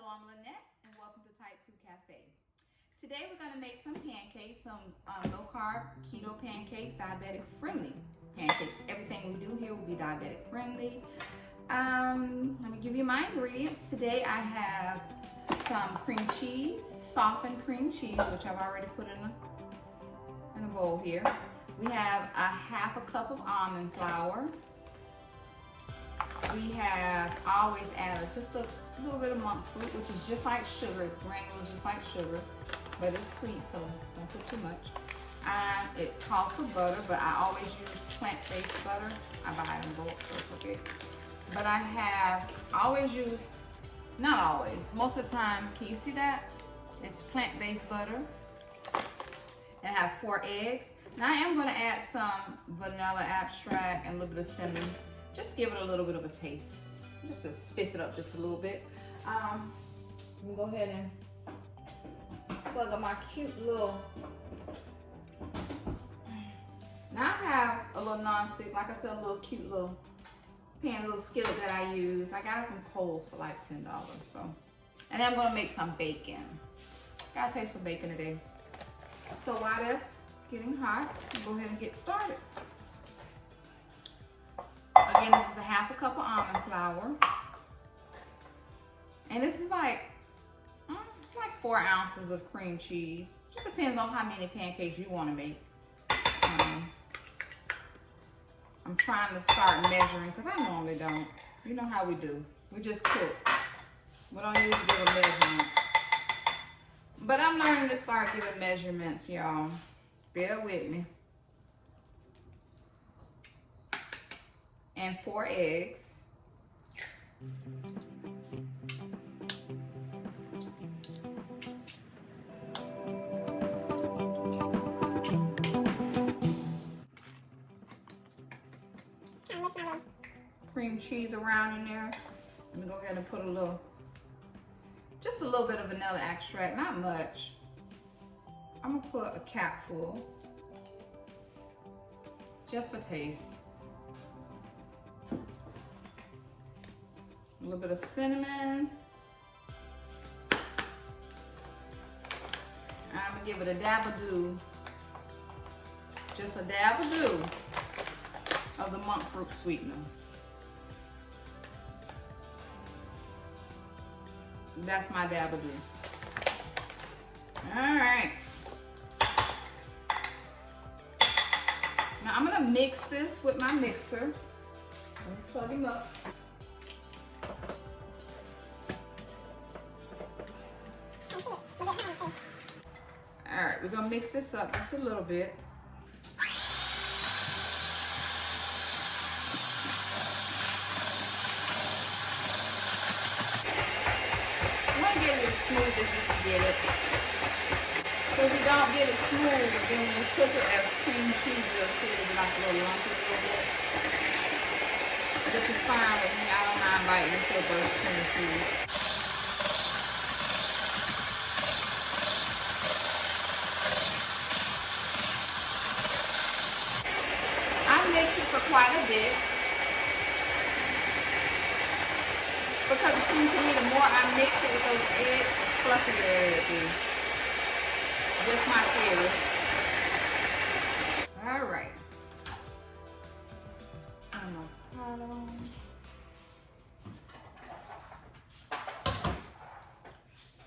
I'm Lynette, and welcome to Type 2 Cafe. Today we're going to make some pancakes, some low-carb, keto pancakes, diabetic-friendly pancakes. Everything we do here will be diabetic-friendly. Let me give you my ingredients. Today I have some cream cheese, softened cream cheese, which I've already put in a bowl here. We have a half a cup of almond flour. We have, I always add just a little bit of monk fruit, which is just like sugar. It's granules just like sugar, but it's sweet, so don't put too much. It calls for butter, but I always use plant-based butter. I buy it in bulk, so it's okay. But I always use, not always, most of the time, can you see that? It's plant-based butter. And I have 4 eggs. Now I am going to add some vanilla extract and a little bit of cinnamon. Just give it a little bit of a taste. Just to spiff it up just a little bit. Let me go ahead and plug up my cute little. Now I have a little non-stick, like I said, a little cute little pan, little skillet that I use. I got it from Kohl's for like $10. So, and then I'm gonna make some bacon. Got a taste for bacon today. So while that's getting hot, we'll go ahead and get started. Again, this is a half a cup of almond flour. And this is like 4 ounces of cream cheese. Just depends on how many pancakes you want to make. I'm trying to start measuring because I normally don't. You know how we do. We just cook. We don't usually give a measurement. But I'm learning to start giving measurements, y'all. Bear with me. And 4 eggs. Cream cheese around in there. Let me go ahead and put just a little bit of vanilla extract, not much. I'm gonna put a capful, just for taste. A little bit of cinnamon. I'm gonna give it a dab-a-do. Just a dab-a-do of the monk fruit sweetener. That's my dab-a-do. All right. Now I'm gonna mix this with my mixer. Let me plug him up. All right, we're gonna mix this up just a little bit. You want to get it as smooth as you can get it. So if you don't get it smooth, then when you cook it as cream cheese, you'll see it'll be like a little lumpy a little bit. Which is fine with me. I don't mind biting into a burst cream cheese. Mix it for quite a bit because it seems to me the more I mix it with those eggs, the fluffier it is. Just my theory. All right. Turn my pot on.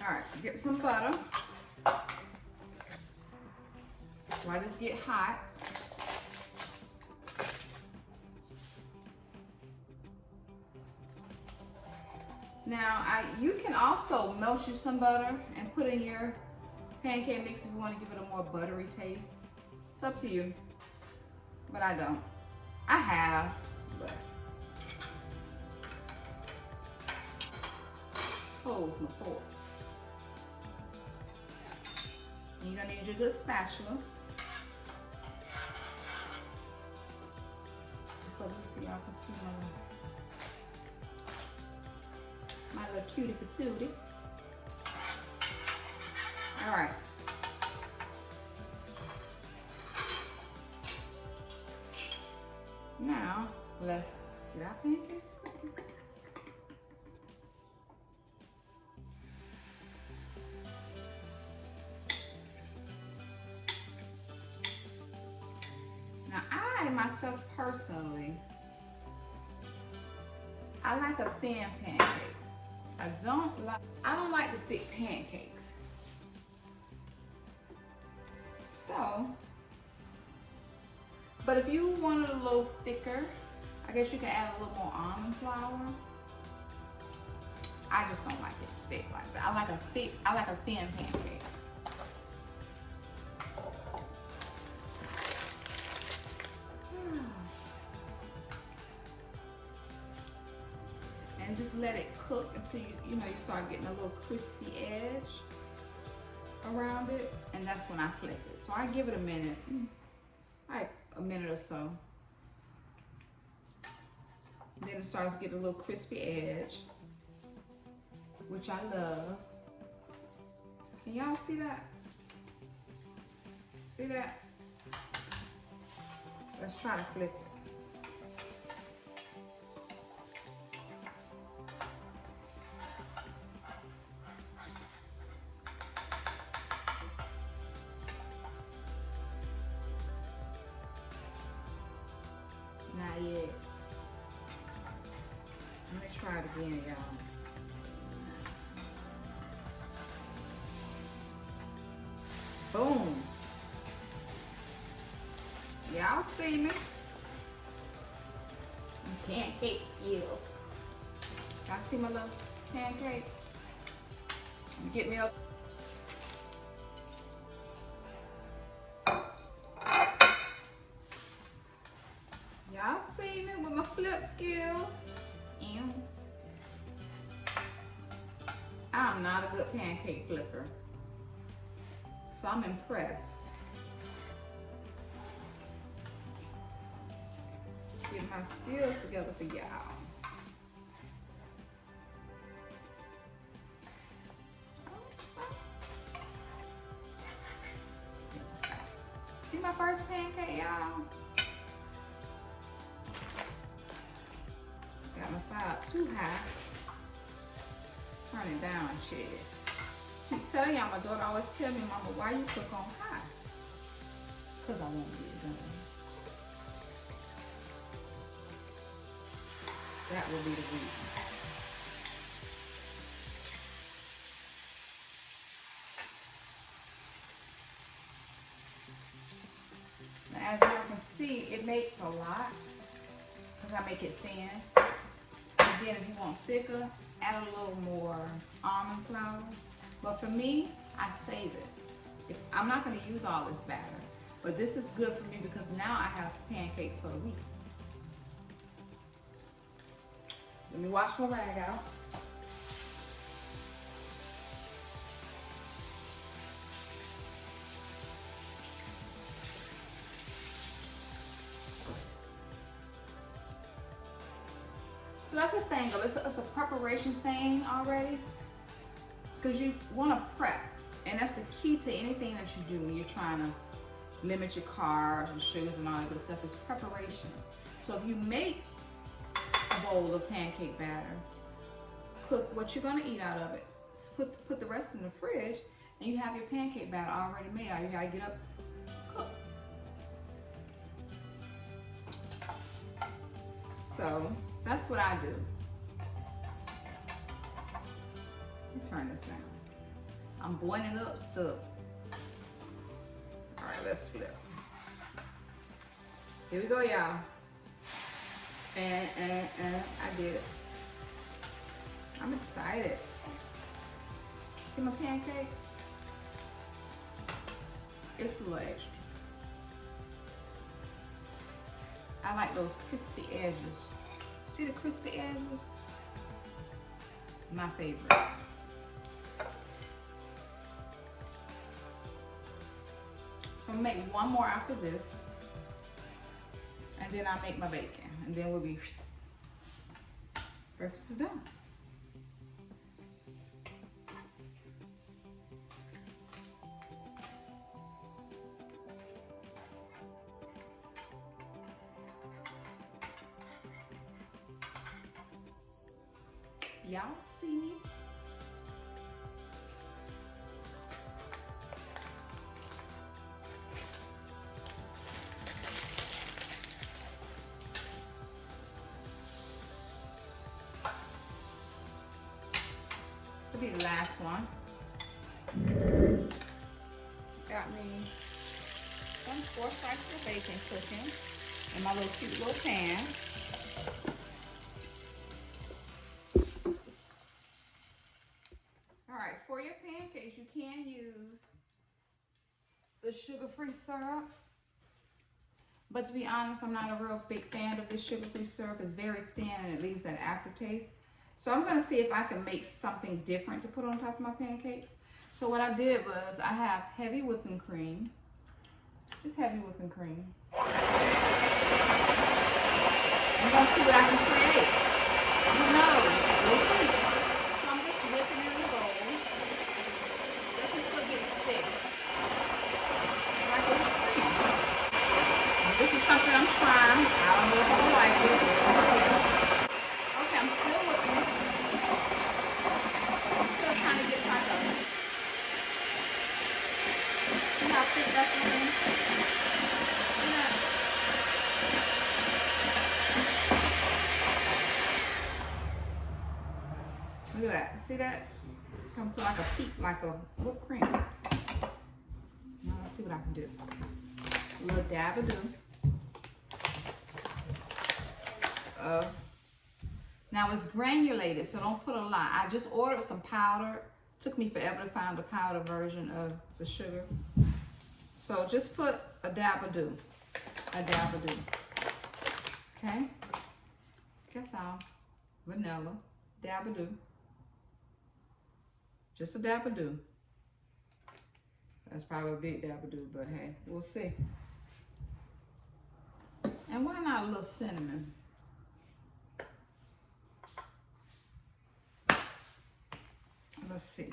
All right, get some butter. While this get hot. Now, you can also melt you some butter and put in your pancake mix if you want to give it a more buttery taste. It's up to you, but I don't. I have, but close my fork. And you're gonna use your good spatula. So let's see, y'all can see my little cutie patootie. All right. Now, let's get our pancakes. myself personally, I like a thin pancake. I don't like the thick pancakes. So, but if you want it a little thicker, I guess you can add a little more almond flour. I just don't like it thick like that. I like a thin pancake. And just let it cook until you start getting a little crispy edge around it, and that's when I flip it. So I give it a minute, like a minute or so. Then it starts getting a little crispy edge, which I love. Can y'all see that? See that? Let's try to flip it. Not yet. Let me try it again, y'all. Boom. Y'all see me? Pancake skills. Y'all see my little pancake? Get me up. Y'all see me with my flip skills? And I'm not a good pancake flipper, so I'm impressed. Get my skills together for y'all. See my first pancake, y'all? Got my fire too high. Turn it down, shit. I tell y'all, my daughter always tell me, Mama, why you cook on high? Because I won't get it done. That will be the reason. Now, as you can see, it makes a lot because I make it thin. Again, if you want thicker, add a little more almond flour. But for me, I save it. I'm not going to use all this batter, but this is good for me because now I have pancakes for the week. Let me wash my rag out. So that's a thing, it's a preparation thing already, because you want to prep, and that's the key to anything that you do when you're trying to limit your carbs and sugars and all that good stuff, is preparation. So if you make a bowl of pancake batter, cook what you're going to eat out of it, put the rest in the fridge, and you have your pancake batter already made. All you got to get up, cook. So that's what I do. Let me turn this down. I'm boiling up stuff. All right, let's flip. Here we go, y'all. And I did it. I'm excited. See my pancake? It's a little extra. I like those crispy edges. See the crispy edges? My favorite. So I'm gonna make one more after this. And then I'll make my bacon. And then we'll be, breakfast is done. Y'all see me? will be the last one. Got me some 4 slices of bacon cooking in my little cute little pan. All right, for your pancakes, you can use the sugar-free syrup. But to be honest, I'm not a real big fan of this sugar-free syrup. It's very thin and it leaves that aftertaste. So I'm gonna see if I can make something different to put on top of my pancakes. So what I did was I have heavy whipping cream. Just heavy whipping cream. I'm gonna see what I can create. Who knows? We'll see. So I'm just whipping it in the bowl. Just until it gets thick. Like whipping cream. This is something I'm trying. I don't know if I'm gonna like it. Okay, I'm still whipping it. It still kind of gets like a. See how thick that's looking? See that? Look at that. See that? Comes to like a peak, like a whipped cream. Now let's see what I can do. A little dab of dew. Now it's granulated, so don't put a lot. I just ordered some powder. Took me forever to find the powder version of the sugar. So just put a dab of dew. A dab of dew. Okay? Guess I'll vanilla. Dab of dew. Just a dab of dew. That's probably a big dab of dew, but hey, we'll see. And why not a little cinnamon? Let's see.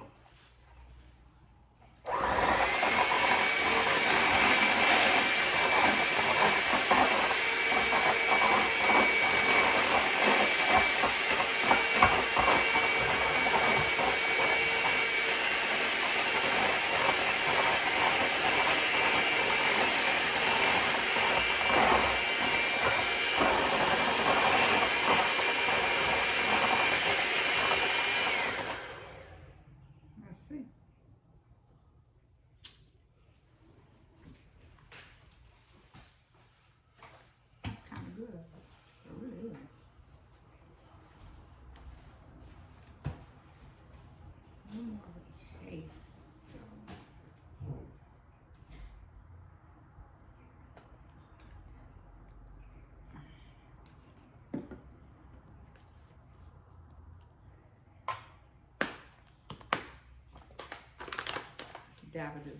Dab of dew.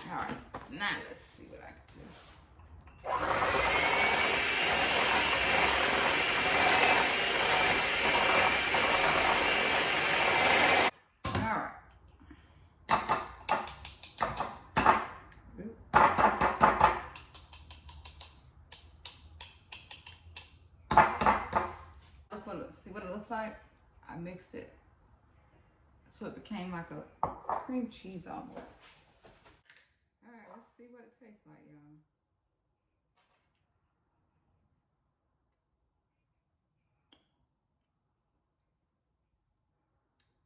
All right, now let's see what I can do. See what it looks like? I mixed it so it became like a cream cheese almost. All right, let's see what it tastes like, y'all.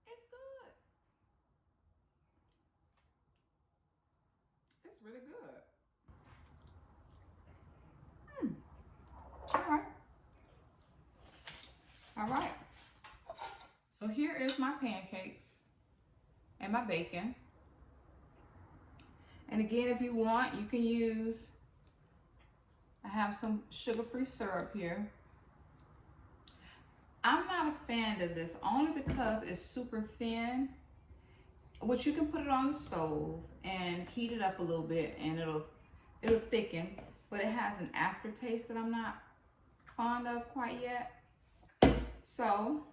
It's good. It's really good. All right. All right, so here is my pancakes and my bacon. And again, if you want, you can use, I have some sugar-free syrup here. I'm not a fan of this only because it's super thin, which you can put it on the stove and heat it up a little bit and it'll thicken, but it has an aftertaste that I'm not fond of quite yet. So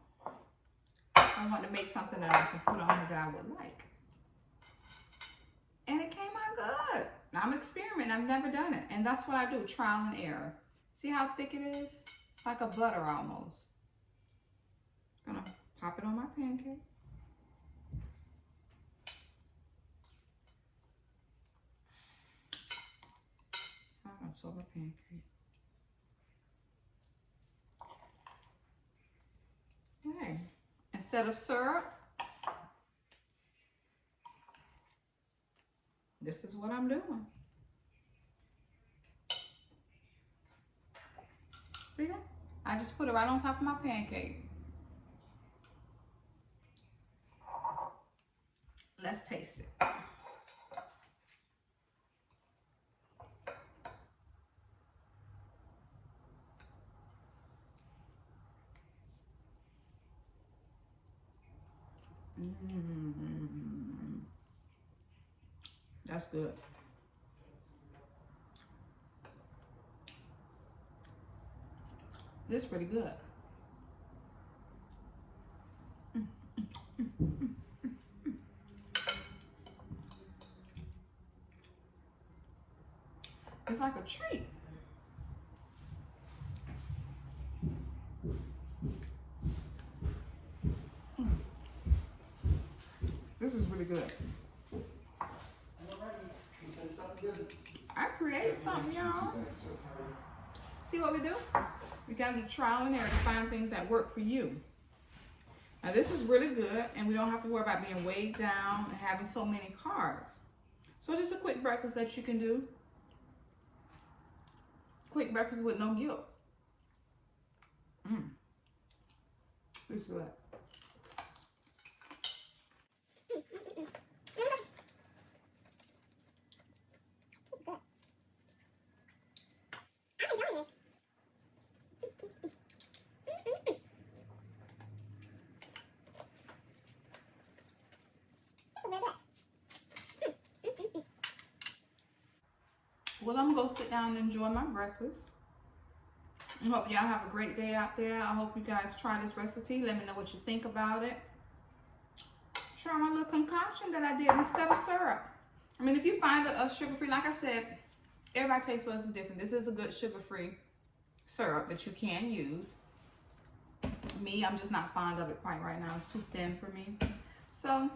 I want to make something that I can put on that I would like. And it came out good. I'm experimenting. I've never done it. And that's what I do, trial and error. See how thick it is? It's like a butter almost. Just gonna pop it on my pancake. parts of a pancake. Okay. Instead of syrup, this is what I'm doing. See that? I just put it right on top of my pancake. Let's taste it. That's good. This is pretty good. It's like a treat. This is really good. I created something, y'all. See what we do? We got to do trial and error to find things that work for you. Now this is really good, and we don't have to worry about being weighed down and having so many carbs. So just a quick breakfast that you can do. Quick breakfast with no guilt. This is good. Well, I'm going to sit down and enjoy my breakfast. I hope y'all have a great day out there. I hope you guys try this recipe. Let me know what you think about it. Try my little concoction that I did instead of syrup. I mean, if you find a sugar-free, like I said, everybody's taste buds is different. This is a good sugar-free syrup that you can use. Me, I'm just not fond of it quite right now. It's too thin for me. So,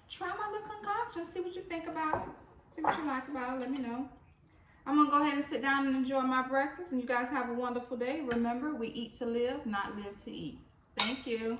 try my little concoction. See what you think about it. See what you like about it. Let me know. I'm going to go ahead and sit down and enjoy my breakfast. And you guys have a wonderful day. Remember, we eat to live, not live to eat. Thank you.